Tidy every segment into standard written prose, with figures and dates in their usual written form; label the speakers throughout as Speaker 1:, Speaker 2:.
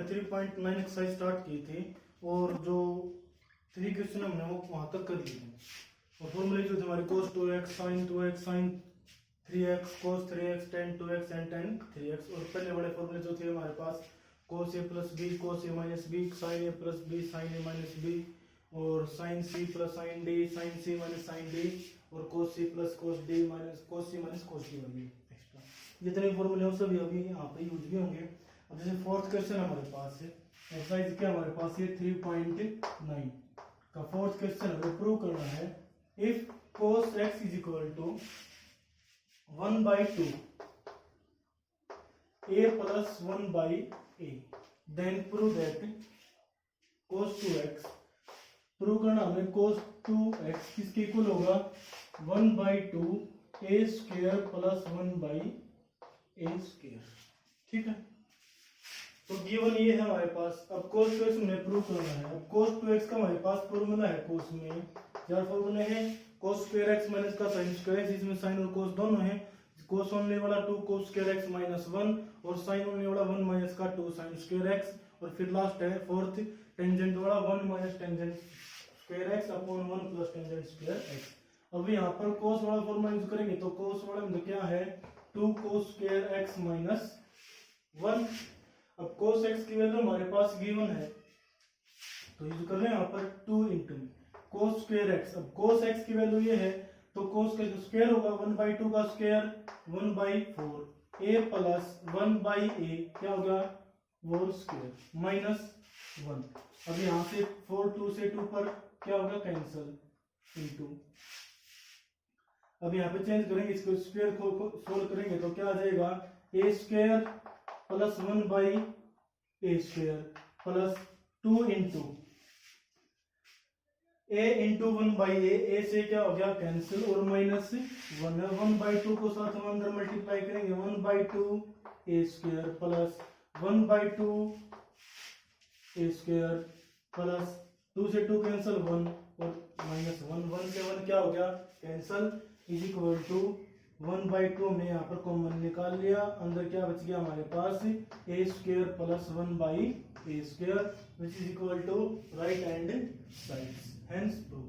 Speaker 1: 3.9 exercise start की थी और जो 3 क्वेश्चन हमने वो वहां तक कर लिए थे। और फॉर्मूले जो थे हमारे cos 2x sin 2x sin 3x cos 3x tan 2x and tan 3x। और पहले बड़े फॉर्मूले जो थे हमारे पास cos a plus b cos a minus b sin a plus b sin a minus b और sin c plus sin d sin c minus sin d और cos c plus cos d minus cos c minus cos d होंगे। जितने फॉर्मूले हैं सभी अभी यहाँ पे यूज भी होंगे। अब जैसे फोर्थ क्वेश्चन हमारे पास है एक्सरसाइज क्या हमारे पास ये 3.9 का फोर्थ क्वेश्चन हमें प्रूव करना है if cos x is equal to 1/2 a plus 1/a then prove that cos 2x prove करना हमें cos 2x किसके इक्वल होगा 1/2 a square plus 1/a square. ठीक है, तो गिवन ये है हमारे पास। अब cos 2x हमने प्रूव करना है। अब cos 2x का हमारे पास फॉर्मूला है cos में चार फॉर्मूले हैं cos स्क्वायर x माइनस का sin स्क्वायर x, इसमें sin और cos दोनों हैं। cos होने वाला 2 cos स्क्वायर x माइनस 1 और sin होने वाला 1 माइनस का 2 sin स्क्वायर x और फिर लास्ट है फोर्थ टेंजेंट वाला 1 minus tangent square x upon 1 plus tangent square x। अब यहाँ पर cos वाला फॉर्मूला यूज करेंगे तो cos वाला में क्या है 2 cos स्क्वायर x माइनस 1। अब cos x की वैल्यू हमारे पास गिवन है तो यूज कर रहे हैं यहाँ पर 2 इंटू cos स्क्वायर x। अब cos x की वैल्यू ये है तो cos का स्क्वायर होगा 1/2 का स्क्वायर 1/4 a प्लस 1/a क्या होगा 4 स्क्वायर माइनस 1। अब यहाँ से 4 2 से 2 पर क्या होगा कैंसिल इंटू। अब यहाँ पे चेंज करेंगे इसको स्क्वायर को सोल्व करेंगे तो क्या आ जाएगा a square plus 1/a square plus 2 into a into 1/a a से क्या हो गया कैंसिल और माइनस 1 है 1/2 को साथ हम अंदर मल्टीप्लाई करेंगे 1/2 a square plus 1/2 a square plus 2 से 2 कैंसिल 1 और माइनस 1 से 1 क्या हो गया कैंसिल इज इक्वल टू 1/2 हमने यहाँ पर कॉमन निकाल लिया। अंदर क्या बच गया हमारे पास a square plus 1/a square which is equal to right hand side hence prove.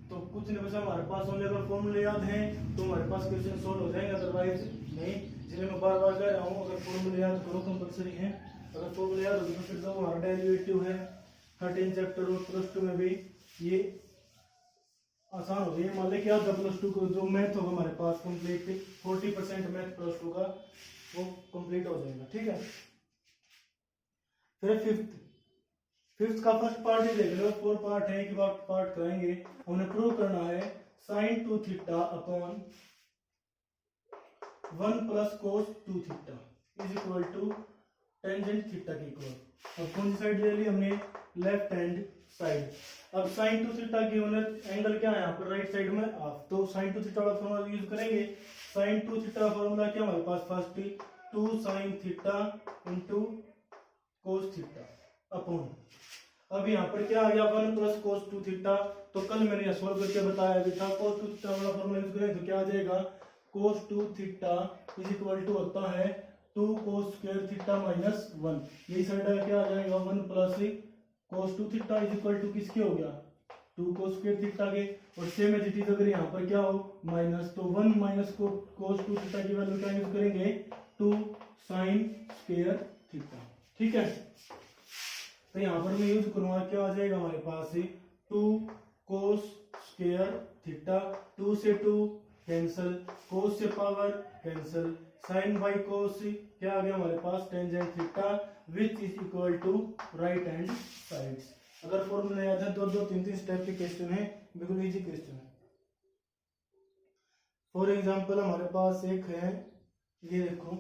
Speaker 1: तो कुछ नहीं बचा हमारे पास ओनली अगर फॉर्मूले याद हैं तो हमारे पास क्वेश्चन सॉल्व हो जाएंगे, अदरवाइज नहीं। इसलिए मैं बार बार कह रहा हूँ अगर फॉर्मूले याद करो कंपलसरी है। अगर फॉर्मूले याद होगा तो फिर जो हमारा डेरिवेटिव है 13 चैप्टर और +2 में भी ये आसान हो गई। मान लें कि आप +2 को जो मैथ होगा हमारे पास कंप्लीट 40% मैथ +2 का वो कंप्लीट हो जाएगा। ठीक है, फिर फिफ्थ का फर्स्ट पार्ट ही देख लो। 4 पार्ट है, एक पार्ट कराएंगे। हमें प्रूव करना है sin 2 theta upon 1 plus cos 2 theta is equal to tangent theta के इक्वल। अब कौन सी साइड ले ली हमने लेफ्ट हैंड साइड। अब sin 2 थीटा की एंगल क्या है यहाँ पर राइट साइड में हाफ, तो sin 2 थीटा वाला फॉर्मूला यूज करेंगे। sin 2 थीटा फॉर्मूला क्या हमारे पास first 2 sin theta into cos theta upon. अब यहाँ पर क्या आ गया 1 प्लस cos 2 थीटा। तो कल मैंने सॉल्व करके बताया भी था cos 2 थीटा वाला फॉर्मूला यूज करें तो क्या आ जाएगा cos 2 theta is equal to होता है 2 cos स्क्वायर थीटा माइनस 1। ये साइड क्या आ जाएगा 1 plus cos 2 theta is equal to किसके हो गया 2 cos स्क्वायर थीटा के। और सेम एज इट इज अगर यहाँ पर क्या हो माइनस तो 1 माइनस cos 2 थीटा की वैल्यू क्या यूज करेंगे 2 sin स्क्वायर थीटा। ठीक है, तो यहाँ पर मैं यूज करूंगा क्या आ जाएगा हमारे पास 2 cos स्क्वायर थीटा 2 से 2 कैंसिल cos से power cancel sin by cos क्या आ गया हमारे पास tangent theta which is equal to right hand sides. अगर फॉर्मूला याद है 2 3 स्टेप के क्वेश्चन है, बिल्कुल इजी क्वेश्चन है। फॉर एग्जांपल हमारे पास एक है ये देखो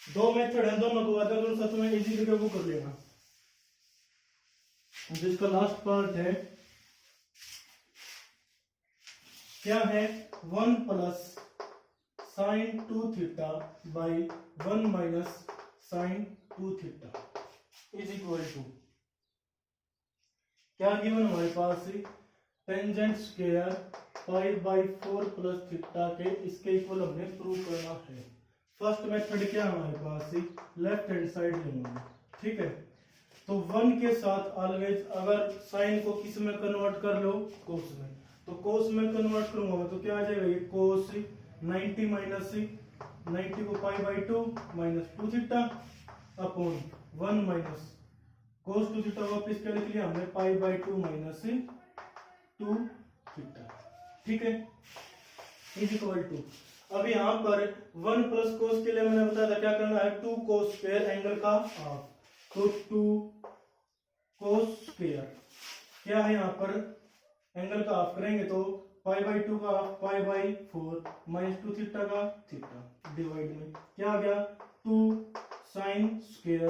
Speaker 1: 2 मेथड है, दोनों को आता है तो सच में इजी करके वो कर लेना। जिसका लास्ट पार्ट है क्या है 1 plus sin 2 theta by 1 minus sin 2 theta is equal to क्या गिवन हमारे पास tangent square pi by 4 plus theta के इसके इक्वल हमने प्रूव करना है। फर्स्ट मेथड क्या है हमारे पास लेफ्ट हैंड साइड लेंगे ठीक है। तो 1 के साथ ऑलवेज अगर साइन को किस में कन्वर्ट कर लो, कोस में, तो कोस में कन्वर्ट करूंगा तो क्या आ जाएगा, ये कोस 90 माइनस 90 को पाई by 2 minus 2 theta upon 1 minus cos 2 theta, वापस क्या लिख लिया हमने, पाई बाई 2 माइनस 2 थीटा। ठीक है, इज इक्वल टू, अब यहाँ पर 1 प्लस कोस के लिए मैंने बताया था क्या करना है, 2 कोस स्क्वायर एंगल का हाफ, तो 2 कोस स्क्वायर क्या है, यहाँ पर एंगल का हाफ करेंगे तो पाई बाई 2 का half pi by 4 minus 2 theta का थीटा डिवाइड में क्या आ गया 2 साइन स्क्वायर,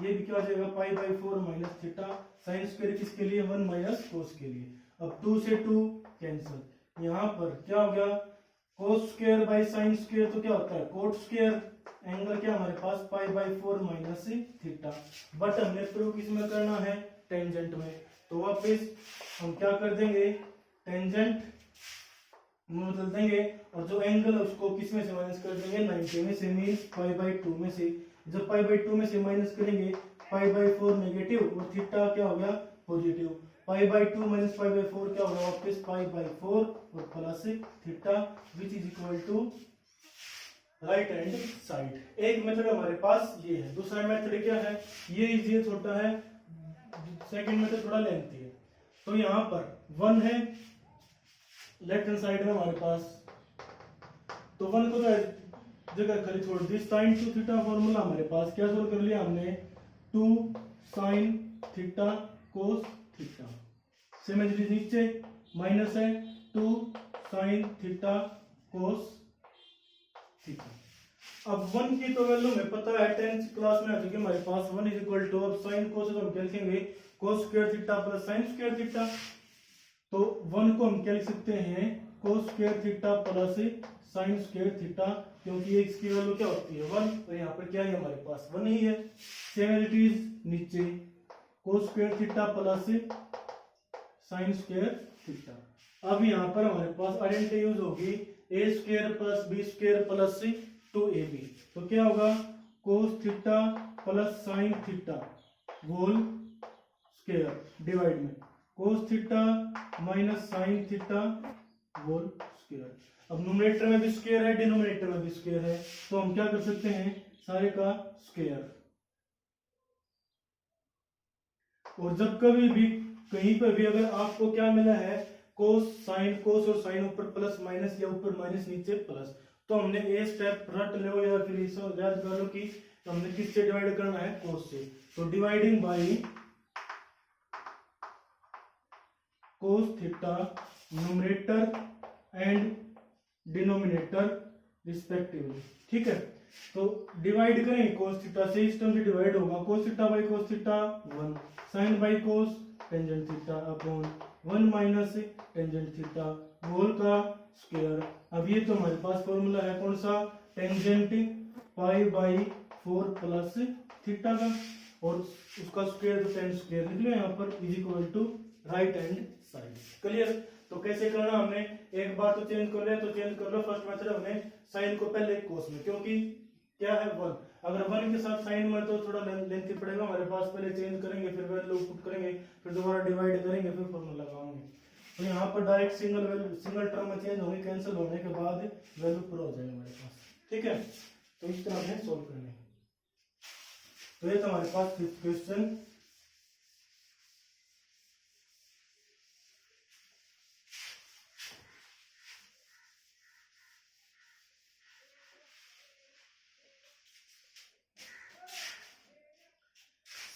Speaker 1: ये भी क्या हो जाएगा पाई by 4 minus theta, sine square किसके लिए, 1 माइनस कोस के लिए। अब 2 से 2 कैंसिल, यहाँ पर क्या हो गया cos square by sine square, तो क्या होता है कोट स्क्वायर, एंगल क्या हमारे पास pi by 4 minus theta, but हमने प्रूव किसमें करना है, टेंजेंट में, तो वापस हम क्या कर देंगे, टेंजेंट में बदल देंगे और जो एंगल है उसको किस में से माइनस कर देंगे, 90 में से, मीन्स पाई बाई 2 में से, जब पाई बाई 2 में से माइनस करेंगे पाई बाई 4 नेगेटिव और थीटा क्या हो गया positive, pi by 2 minus pi by 4 क्या होगा वापस पाई बाई 4 और plus theta which is equal to right hand side. एक मेथड हमारे पास ये है, दूसरा मेथड क्या है, ये इजी छोटा है, सेकंड मेथड थोड़ा लेंथी है। तो यहाँ पर 1 है लेफ्ट हैंड साइड में हमारे पास, तो 1 को जगह खाली छोड़ दी, साइन 2 थीटा फॉर्मूला हमारे पास क्या सोल्व कर लिया हमने, 2 sine theta cos theta, symmetry नीचे माइनस है 2 साइन थीटा कोस थीटा। अब 1 की तो वैल्यू हमें पता है 10th क्लास में आ चुकी हमारे पास, 1 इज इक्वल टू, अब साइन कोस तो हम क्या लिखेंगे कोस square theta plus sine square theta, तो 1 को हम क्या लिख सकते हैं कोस square theta plus sine square theta, क्योंकि x की वैल्यू क्या होती है 1 और यहाँ पर क्या है हमारे पास 1 ही है, सिमिलरिटीज नीचे cos square theta plus sine square theta. अब यहाँ पर हमारे पास आइडेंटिटी यूज होगी a square plus b square plus 2ab, तो क्या होगा cos theta plus sine theta whole square divide में cos theta minus sine theta whole square. अब न्यूमरेटर में भी स्क्वायर है डिनोमिनेटर में भी स्क्वायर है, तो हम क्या कर सकते हैं सारे का स्क्वायर, और जब कभी भी कहीं पर भी अगर आपको क्या मिला है कोस साइन, कोस और साइन ऊपर प्लस माइनस या ऊपर माइनस नीचे प्लस, तो हमने ए स्टेप रट लो या फिर याद कर लो कि तो हमने किससे डिवाइड करना है कोस से, तो dividing by cos theta numerator and denominator respectively. ठीक है, तो डिवाइड करें कोस थीटा से, इस टर्म से डिवाइड होगा cos theta by cos theta 1, sine by cos tangent theta upon 1 minus tangent theta whole का स्क्वायर। अब ये तो हमारे पास फॉर्मूला है कौन सा, tangent pi by 4 plus theta का, और उसका स्क्वायर तो टेन स्क्वायर लिख लो यहाँ पर is equal to right hand side. Clear, तो कैसे करना, हमने एक बार तो चेंज कर लिया तो चेंज कर लो, फर्स्ट मेथड हमने साइन को पहले कोस में, क्योंकि क्या है 1, अगर 1 के साथ साइन में तो थोड़ा लेंथी पड़ेगा हमारे पास, पहले चेंज करेंगे फिर वैल्यू पुट करेंगे फिर दोबारा डिवाइड करेंगे फिर फॉर्मूला लगाएंगे, तो यहाँ पर डायरेक्ट सिंगल टर्म में चेंज होंगे, कैंसिल होने के बाद वैल्यू पूरा हो जाएगा हमारे पास। ठीक है, तो इस तरह हमें सोल्व करना है। तो ये तो हमारे पास फिफ्थ क्वेश्चन।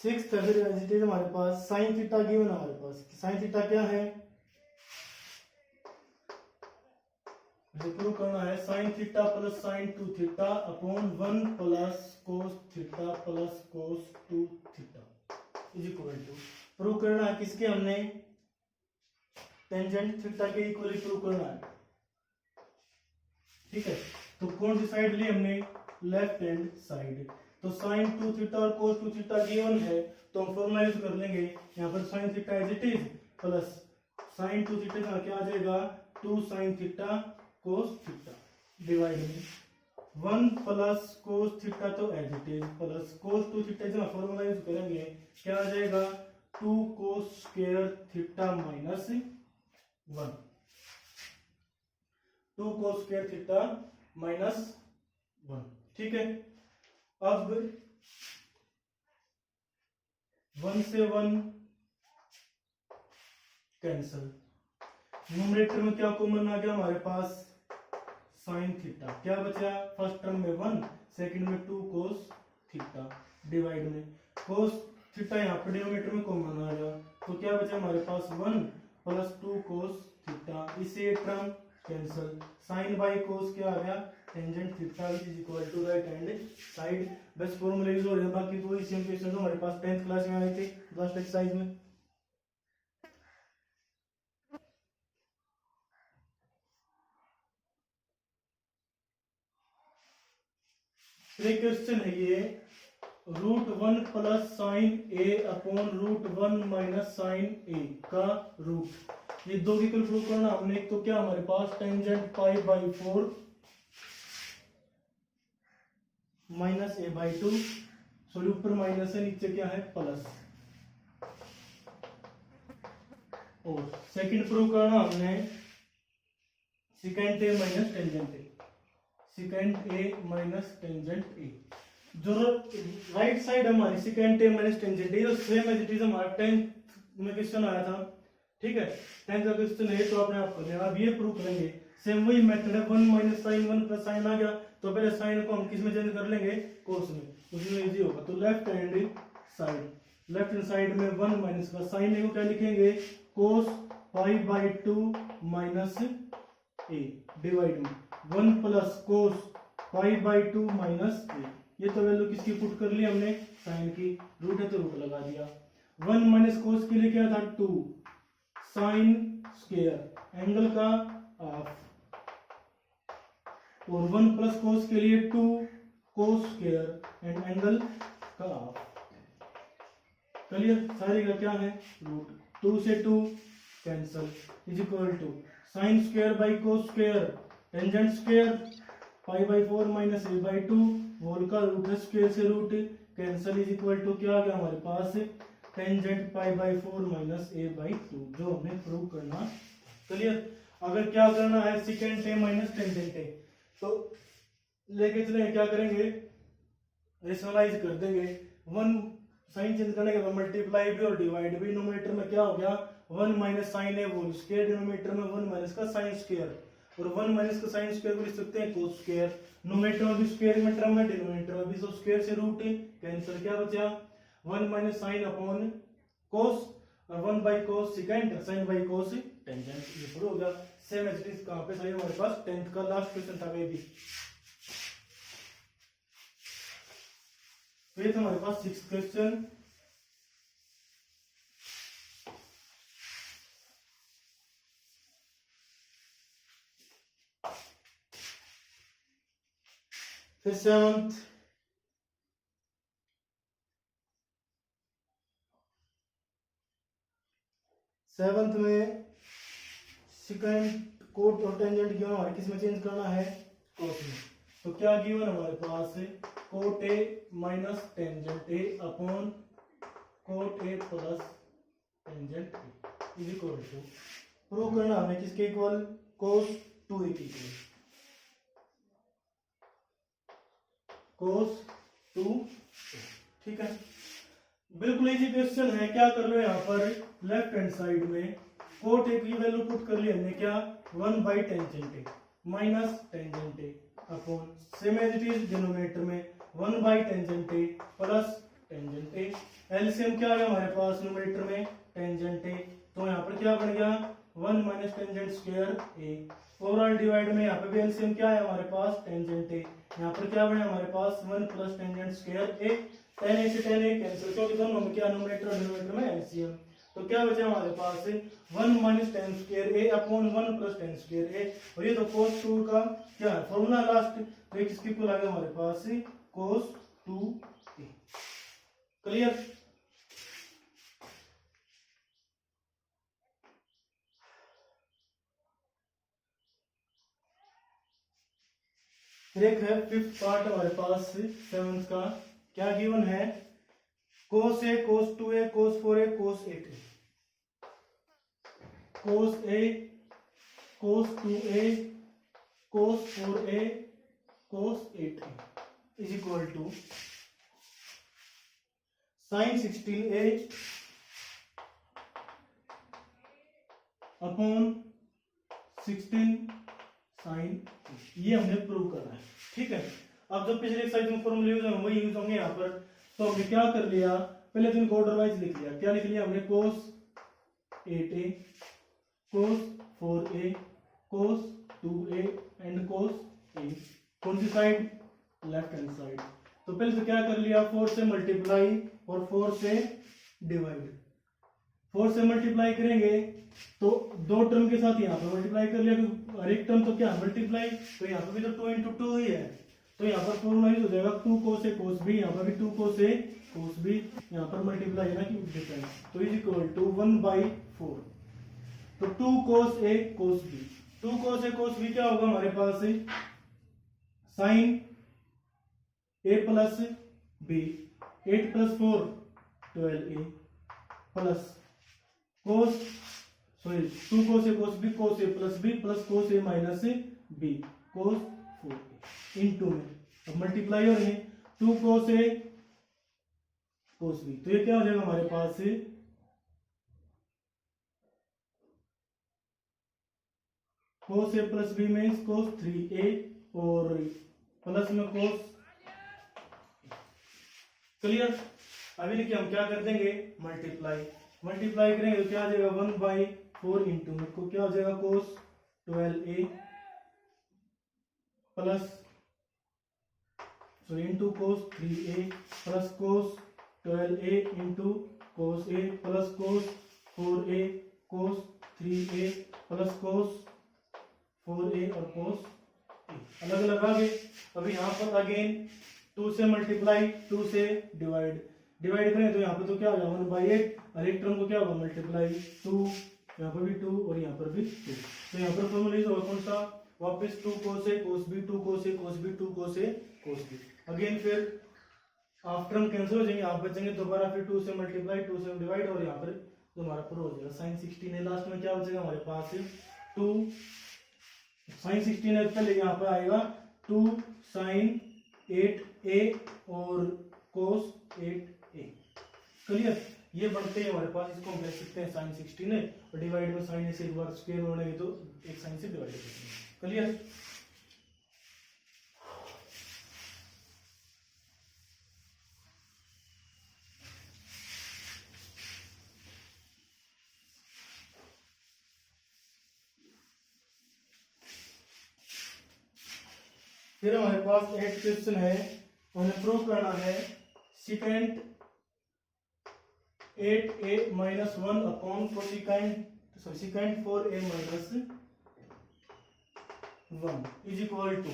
Speaker 1: सिक्स्थ फिर हमारे पास साइन थीटा गिवन हमारे पास, साइन थीटा क्या है प्रूव करना है, sine theta plus sine 2 theta upon 1 plus cos theta plus cos 2 theta is equal to, prove करना है किसके, हमने टेंजेंट थीटा के इक्वली प्रूव करना है। ठीक है, तो कौन सी साइड ली हमने, लेफ्ट हैंड साइड, तो साइन 2 थीटा और कोस 2 थीटा गिवन है तो हम फॉर्मूला यूज कर लेंगे, यहाँ पर sine theta as it is plus sine 2 theta का क्या आ जाएगा 2 sine theta cos theta divide में 1 प्लस कोस थीटा तो as it is plus cos 2 theta जो फॉर्मूला यूज करेंगे क्या आ जाएगा 2 cos square theta minus 1 2 cos square theta minus 1 ठीक है। अब 1 से 1 कैंसल, न्यूमरेटर में क्या कॉमन आ गया हमारे पास साइन थीटा, क्या बचा फर्स्ट टर्म में 1 सेकंड में 2 कोस थीटा डिवाइड में कोस थीटा यहाँ पर डिनोमिनेटर में कॉमन आ गया तो क्या बचा हमारे पास 1 प्लस 2 कोस थीटा, इसे एक term cancel, sine by cos क्या आ गया tangent theta which is equal to right hand side. बस फॉर्मूला यूज हो रहे हैं, बाकी तो सेम क्वेश्चन हमारे पास 10th क्लास में आए थे लास्ट एक्सरसाइज में। क्वेश्चन है ये √1 प्लस साइन ए अपॉन √1 माइनस साइन ए का रूट, ये दो विकल्प प्रूव करना हमने। एक तो क्या हमारे पास tangent pi by 4 minus A by 2, sorry ऊपर माइनस है नीचे क्या है प्लस, और सेकंड प्रूव करना हमने secant A minus tangent A, secant A minus tangent A, जो राइट साइड हमारी secant A minus tangent A same as it is हमारा 10th में क्वेश्चन आया था ठीक है। 10th का क्वेश्चन है तो आपने आप कर लिया, अब ये प्रूव करेंगे सेम वही मेथड है 1 माइनस साइन 1 प्लस साइन आ गया तो पहले साइन को हम किस में चेंज कर लेंगे कोस में, उसमें इजी होगा। तो लेफ्ट हैंड साइड में 1 माइनस का साइन ए को क्या लिखेंगे cos pi by 2 minus a divide में 1 plus cos pi by 2 minus a, ये तो वैल्यू किसकी पुट कर ली हमने साइन की, रूट है तो रूट लगा दिया। 1 माइनस कोस के लिए क्या था 2 साइन स्क्वायर एंगल का हाफ, और 1 प्लस कोस के लिए 2 कोस स्क्वायर एंड एंगल का हाफ, क्लियर। सारी का क्या है रूट, 2 से 2 cancel is equal to sine square by cos square tangent square pi by 4 minus A by 2 whole का रूट है स्क्वायर से root cancel is equal to क्या आ गया हमारे पास tangent pi by 4 minus A by 2, जो हमें प्रूव करना क्लियर। अगर क्या करना है सिकेंट ए माइनस टेंजेंट ए तो लेके चलेंगे, क्या करेंगे रेशनलाइज कर देंगे, 1 साइन चेंज करने के बाद मल्टीप्लाई भी और डिवाइड भी, न्यूमरेटर में क्या हो गया 1 माइनस साइन ए होल स्क्वायर, डिनोमिनेटर में 1 माइनस का साइन स्क्वायर, और 1 माइनस का साइन स्क्वायर को लिख सकते हैं कोस स्क्वायर, न्यूमरेटर में भी स्क्वायर में टर्म है डिनोमिनेटर में भी, तो स्क्वायर से रूट कैंसिल, क्या बचा 1 माइनस साइन अपॉन कोस और 1 by cos secant sine by cos tangent, ये प्रूव हो गया। सेम एज इट इज कहां पे सही हमारे पास 10th का लास्ट क्वेश्चन था वे भी। फिर हमारे पास 6th क्वेश्चन, फिर 7th में सिकेंट कोट और टेंजेंट गिवन हमारे किस में चेंज करना है कोस में, तो क्या गिवन हमारे पास cot a minus tangent A upon cot a plus tangent a is equal to, prove करना हमें किसके इक्वल कोस 2a के इक्वल, कोस 2 ठीक है। बिल्कुल इजी क्वेश्चन है, क्या कर लो यहाँ पर लेफ्ट हैंड साइड में कोट ए की वैल्यू पुट कर ली हमने क्या 1 by tangent A minus tangent A upon same as it is denominator में 1 by tangent A plus tangent A, LCM क्या है हमारे पास न्यूमरेटर में टेंजेंट ए, तो यहाँ पर क्या बन गया 1 माइनस टेंजेंट स्क्वायर ए, ओवरऑल डिवाइड में यहाँ पे भी एलसीएम क्या है हमारे पास टेंजेंट ए, यहाँ पर क्या बने हमारे पास 1 plus tangent square A, tan a से tan a कैंसिल, क्योंकि दोनों में क्या न्यूमरेटर और डिनोमिनेटर में एलसीएम, तो क्या बचा हमारे पास 1 माइनस टेन स्क्वायर ए अपॉन 1 प्लस टेन स्क्वायर ए, और ये तो cos 2 का क्या है फॉर्मूला लास्ट, तो एक इसकी इक्वल आ गया हमारे पास cos 2a, क्लियर। एक है फिफ्थ पार्ट हमारे पास सेवंथ का, क्या गिवन है, cos a cos 2a cos 4a cos 8a, cos a cos 2a cos 4a cos 8a is equal to sin 16a upon 16 sin, ये हमने प्रूव करना है। ठीक है, अब जब पिछले एक्सरसाइज में फॉर्मूले यूज होंगे वही यूज होंगे यहाँ पर। तो हमने क्या कर लिया, पहले तो इनको ऑर्डर वाइज लिख लिया। क्या लिख लिया हमने, cos 8a cos 4a cos 2a and cos a, कौन सी साइड, लेफ्ट हैंड साइड। तो पहले तो क्या कर लिया, 4 से मल्टीप्लाई और 4 से डिवाइड। 4 से मल्टीप्लाई करेंगे तो दो टर्म के साथ यहाँ पर मल्टीप्लाई कर लिया, हर एक टर्म तो क्या मल्टीप्लाई, तो यहाँ पर भी तो 2 इंटू 2 ही है, तो यहाँ पर फॉर्मूला यूज हो जाएगा 2 cos a cos b, यहाँ पर भी 2 cos a cos b, यहाँ पर मल्टीप्लाई है ना कि डिफरेंस, तो इज इक्वल टू 1/4। तो 2 cos a cos b, 2 cos a cos b क्या होगा हमारे पास, sine a plus b, 8 plus 4 12a plus cos, sorry 2 cos a cos b cos a plus b plus cos a minus b cos 4a into में अब multiply हो रहे हैं 2 cos a cos b, तो ये क्या हो जाएगा हमारे पास, cos a plus b means cos 3a और प्लस में cos। क्लियर, अभी देखिए हम क्या कर देंगे, मल्टीप्लाई करेंगे तो क्या आ जाएगा 1/4 इंटू में को क्या हो जाएगा cos 12a plus sorry into cos 3a plus cos 12a into cos a plus cos 4a cos 3a plus cos 4a और cos a, अलग अलग आ गए। अभी यहाँ पर अगेन 2 से मल्टीप्लाई 2 से डिवाइड करें तो यहाँ पर तो क्या होगा 1/8, हर एक टर्म को क्या होगा मल्टीप्लाई 2, यहाँ पर भी 2 और यहाँ पर भी 2, तो यहाँ पर फॉर्मूला यूज होगा कौन सा, वापस 2 cos a cos b 2 cos a cos b 2 cos a cos b, again फिर आफ्टर हम कैंसिल हो जाएंगे, यहाँ बचेंगे दोबारा फिर 2 से मल्टीप्लाई 2 से डिवाइड और यहाँ पर हमारा प्रो हो जाएगा sin 16 है, लास्ट में क्या बचेगा हमारे पास 2 sin 16 है, पहले यहाँ पर आएगा 2 sin 8a और cos 8a। क्लियर, ये बढ़ते हैं हमारे पास, इसको हम लिख सकते हैं sin 16 है और डिवाइड में sin से एक बार स्क्वायर होने तो एक sin से डिवाइड कर सकते हैं। क्लियर, फिर हमारे पास 8 क्वेश्चन है, हमें प्रूव करना है second 8a minus 1 upon secant 4a minus 1 is equal to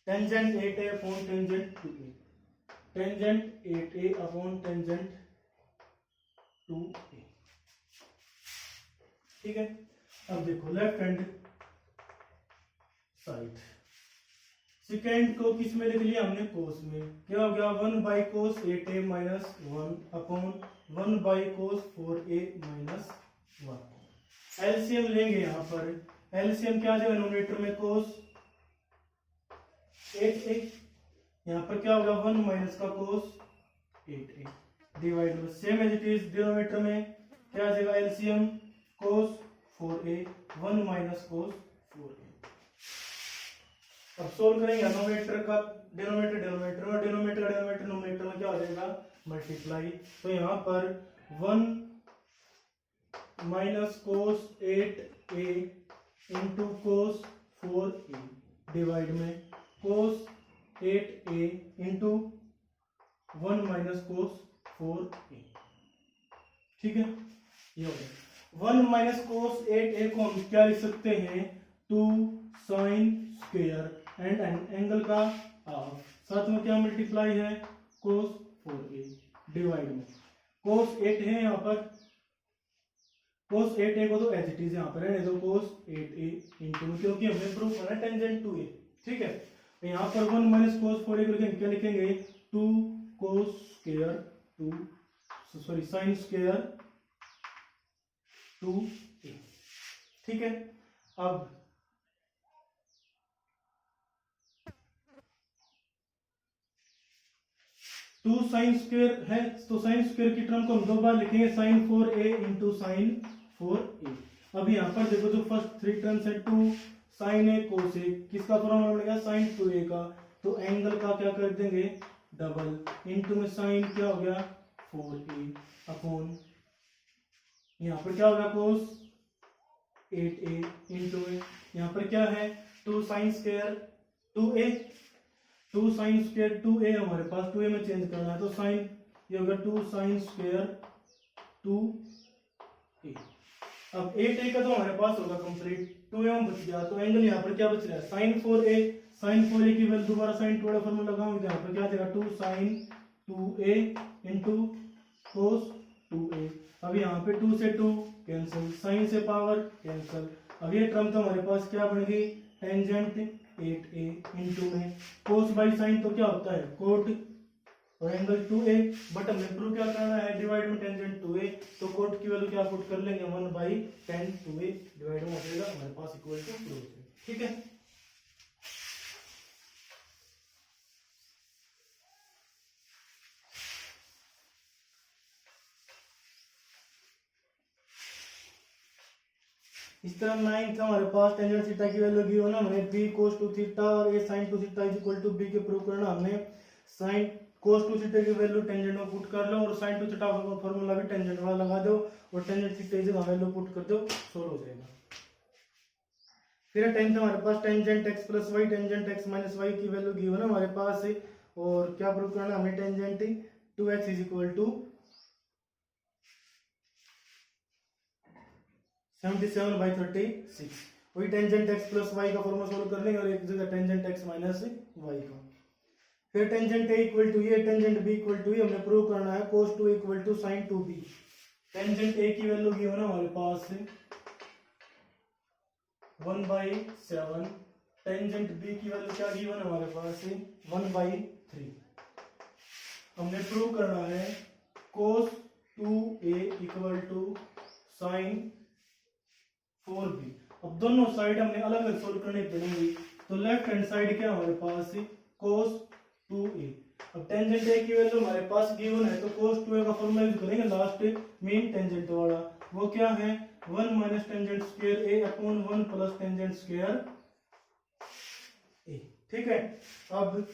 Speaker 1: tangent 8a upon tangent 2a, tangent 8a upon tangent 2a। ठीक है, अब देखो लेफ्ट हैंड साइड, सेकेंड को किस में लिख लिया हमने, कोस में, क्या हो गया 1/cos 8a minus 1 upon 1/cos 4a minus 1। LCM लेंगे यहाँ पर, एलसीएम क्या आ जाएगा नोमिनेटर में cos 8a, यहाँ पर क्या होगा 1 माइनस का cos 8a डिवाइड में same as it is denominator में क्या आ जाएगा LCM cos 4a 1 minus cos 4a। अब सोल्व करेंगे नोमिनेटर का डिनोमिनेटर में, डिनोमिनेटर का डिनोमिनेटर नोमिनेटर में क्या हो जाएगा मल्टीप्लाई, तो यहाँ पर 1 minus cos 8a into cos 4a divide में cos 8a into 1 minus cos 4a। ठीक है, ये हो गया 1 माइनस cos 8a को हम क्या लिख सकते हैं 2 sin स्क्वायर एंड एंगल का हाफ, साथ में क्या मल्टीप्लाई है cos 4a डिवाइड में cos 8 है यहाँ पर, cos 8a को तो एज इट इज यहाँ पर है, तो cos 8a इंटू, क्योंकि हमने प्रूव करना है टेंजेंट 2a। ठीक है, यहाँ पर 1 माइनस कोस 4 क्या लिखेंगे 2 cos square 2 sorry sine square 2a। ठीक है। अब टू साइन स्क्वायर है तो साइन स्क्वायर की टर्म को हम 2 बार लिखेंगे sign 4a into sine 4a। अब यहाँ पर देखो जो फर्स्ट 3 टर्म्स है 2 साइन ए कोस ए, किसका फॉर्मूला बनेगा साइन 2a का, तो एंगल का क्या कर देंगे डबल इंटू में साइन क्या हो गया 4a अपॉन यहाँ पर क्या होगा कोस 8a इंटू में यहाँ पर क्या है 2 sine square 2a 2 sine square 2a हमारे पास 2a में चेंज करना है तो साइन ये होगा 2 साइन स्क्वायर 2a। अब 8a का तो हमारे पास होगा कंप्लीट 2a में बच गया तो एंगल यहाँ पर क्या बच रहा है साइन 4a की वैल्यू दोबारा साइन 2 फॉर्मूला लगाऊंगे तो यहाँ पर क्या आ जाएगा 2 sign 2a into cos 2a। अब यहाँ पे 2 से 2 कैंसिल साइन से पावर कैंसिल। अब ये टर्म तो हमारे पास क्या बन गई टेंजेंट 8a इंटू में कोस बाई साइन तो क्या होता है कोट और एंगल 2a, बट हमें प्रूव क्या करना है डिवाइड में टेंजेंट 2a तो कोट की वैल्यू क्या पुट कर लेंगे 1/10 2a डिवाइड में हो जाएगा हमारे पास इक्वल टू प्रूव। ठीक है। इस तरह 9 था हमारे पास टेंजेंट थीटा की वैल्यू गिवन है हमने b cos 2 थीटा और a sin 2 theta is equal to b के प्रूव करना हमने sin cos 2 थीटा की वैल्यू टेंजेंट में पुट कर लो और sin 2 थीटा का फार्मूला भी टेंजेंट वाला लगा दो और टेंजेंट थीटा की वैल्यू पुट कर दो सोल्व हो जाएगा। फिर टेंजेंट हमारे पास tangent x plus y tangent x minus y की वैल्यू गिवन है हमारे पास और क्या प्रूव करना हमने tangent 2x is equal to 77/36 वही टेंजेंट x प्लस y का फॉर्मूला सोल्व कर लेंगे और एक जगह टेंजेंट x माइनस y का। फिर टेंजेंट a इक्वल टू ये टेंजेंट b इक्वल टू ये हमने प्रूव करना है cos 2 equal to sin 2b। Tangent a की वैल्यू की होना हमारे पास 1/7 टेंजेंट b की वैल्यू क्या गिवन हमारे पास 1/3। हमने प्रूव करना है cos 2a equal to sin 4b। अब दोनों साइड हमने अलग अलग सोल्व करनी पड़ेंगी तो लेफ्ट हैंड साइड क्या हमारे पास cos 2a। अब टेंजेंट a की वैल्यू हमारे पास गिवन है तो cos 2a का फॉर्मूला यूज करेंगे लास्ट मेन टेंजेंट वाला वो क्या है 1 minus tangent square a upon 1 plus tangent square a। ठीक है। अब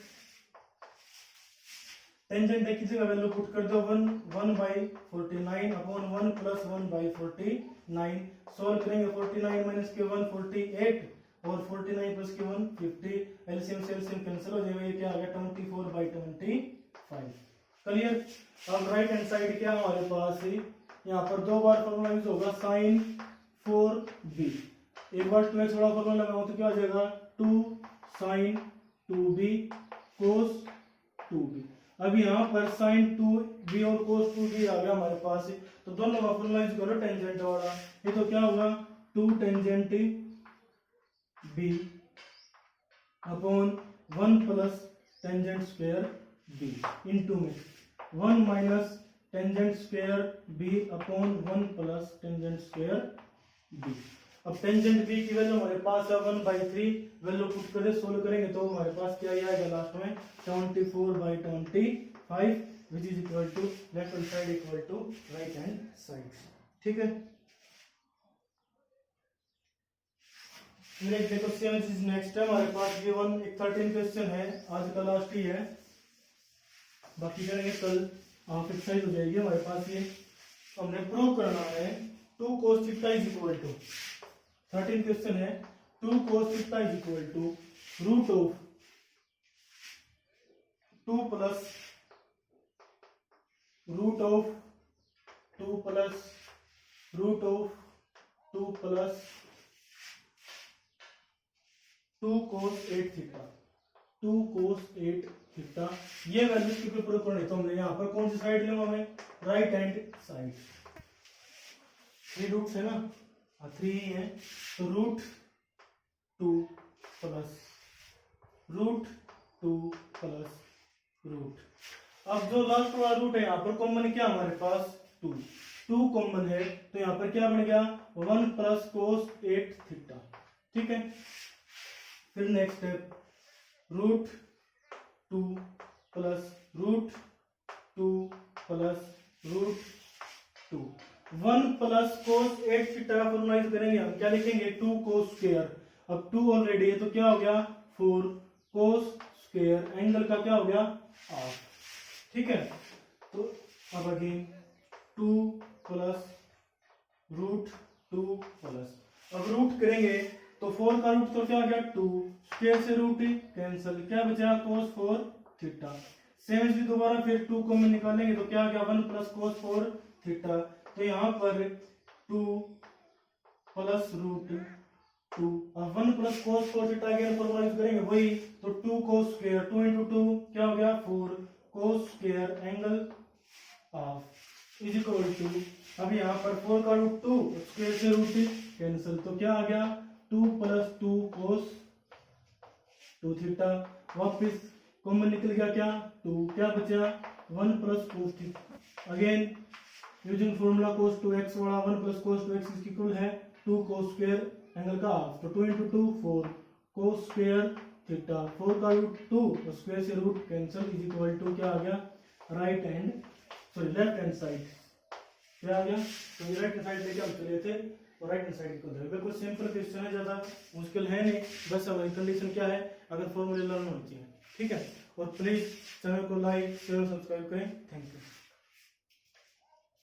Speaker 1: टेंजेंट a की जगह वैल्यू पुट कर दो 1/49 अपॉन 1 प्लस 1/49 सॉल्व करेंगे 49 माइनस के 1 48 और 49 प्लस के 1 50 एलसीएम से एलसीएम कैंसिल हो जाएगा ये क्या आ गया 24/25 क्लियर। अब राइट हैंड साइड क्या हमारे पास यहाँ पर 2 बार फॉर्मूला यूज होगा sin 4b एक बार 2x वाला फॉर्मूला लगाऊं तो क्या हो जाएगा 2 sin 2b cos 2b। अब यहाँ पर sin 2b और cos 2b आ गया हमारे पास तो दोनों का फॉर्मूला यूज करो टेंजेंट वाला ये तो क्या होगा 2 tangent b upon 1 plus tangent square b into में 1 minus tangent square b upon 1 plus tangent square b। अब टेंजेंट b की वैल्यू हमारे पास है 1/3 वैल्यू पुट करके सोल्व करेंगे तो हमारे पास क्या आएगा लास्ट में 24/25 which is equal to left hand side equal to right hand side. ठीक है। नेक्स्ट देखो सेवन नेक्स्ट है हमारे पास ये 13 क्वेश्चन है आज का लास्ट ही है बाकी करेंगे कल हाफ एक्सरसाइज हो जाएगी हमारे पास ये। हमने प्रूव करना है 2 cos theta is equal to 13 question है 2 cos theta is equal to root of 2 plus root of 2 plus root of 2 plus 2 cos 8 theta 2 cos 8 theta ये वैल्यू की प्रूव करनी तो हमने यहाँ पर कौन सी साइड लेंगे हमें राइट हैंड साइड 3 रूट्स है ना 3 ही है तो रूट 2 प्लस √2 प्लस रूट। अब जो लास्ट वाला रूट है यहाँ पर कॉमन क्या हमारे पास 2 कॉमन है, तो यहाँ पर क्या बन गया 1 प्लस कोस 8 थीटा। ठीक है, फिर next step √2 plus √2 plus √2 1 plus कोस 8 थीटा का फॉर्मलाइज करेंगे हम, क्या लिखेंगे 2 कोस स्क्वायर। अब 2 ऑलरेडी है तो क्या हो गया 4 कोस स्क्वायर, एंगल का क्या हो गया हाफ। ठीक है, तो अब अगेन 2 प्लस √2 प्लस, अब रूट करेंगे तो 4 का रूट तो क्या आ गया 2, स्क्वायर से रूट कैंसिल, क्या बचा cos 4 थीटा। सेम भी दोबारा फिर 2 कॉमन निकालेंगे तो क्या आ गया 1 प्लस cos 4 थीटा। तो यहाँ पर 2 प्लस √2, अब 1 plus cos 4 theta again formalise करेंगे वही, तो 2 cos स्क्वायर 2 into 2 क्या हो गया 4 cos square angle half is equal to, अब यहाँ पर 4 का √2 स्क्वायर से रूट कैंसिल, तो क्या आ गया 2 प्लस 2 cos 2 थीटा। वापिस कॉमन निकल गया क्या 2, क्या बचा 1 plus cos theta. Again using formula cos 2x वाला 1 प्लस cos 2x इसकी इक्वल है 2 cos स्क्वायर एंगल का हाफ, तो 2 into 2 4 cos स्क्वायर थीटा, 4 का √2 स्क्वायर से root cancel is equal to क्या आ गया लेफ्ट हैंड साइड क्या आ गया, तो ये राइट हैंड साइड लेके हम चले थे और राइट हैंड साइड इक्वल है। बिल्कुल सिंपल क्वेश्चन है, ज्यादा मुश्किल है नहीं, बस हमारी कंडीशन क्या है अगर फॉर्मूले लर्न होती है। ठीक है, और प्लीज चैनल को लाइक शेयर सब्सक्राइब करें। Thank you.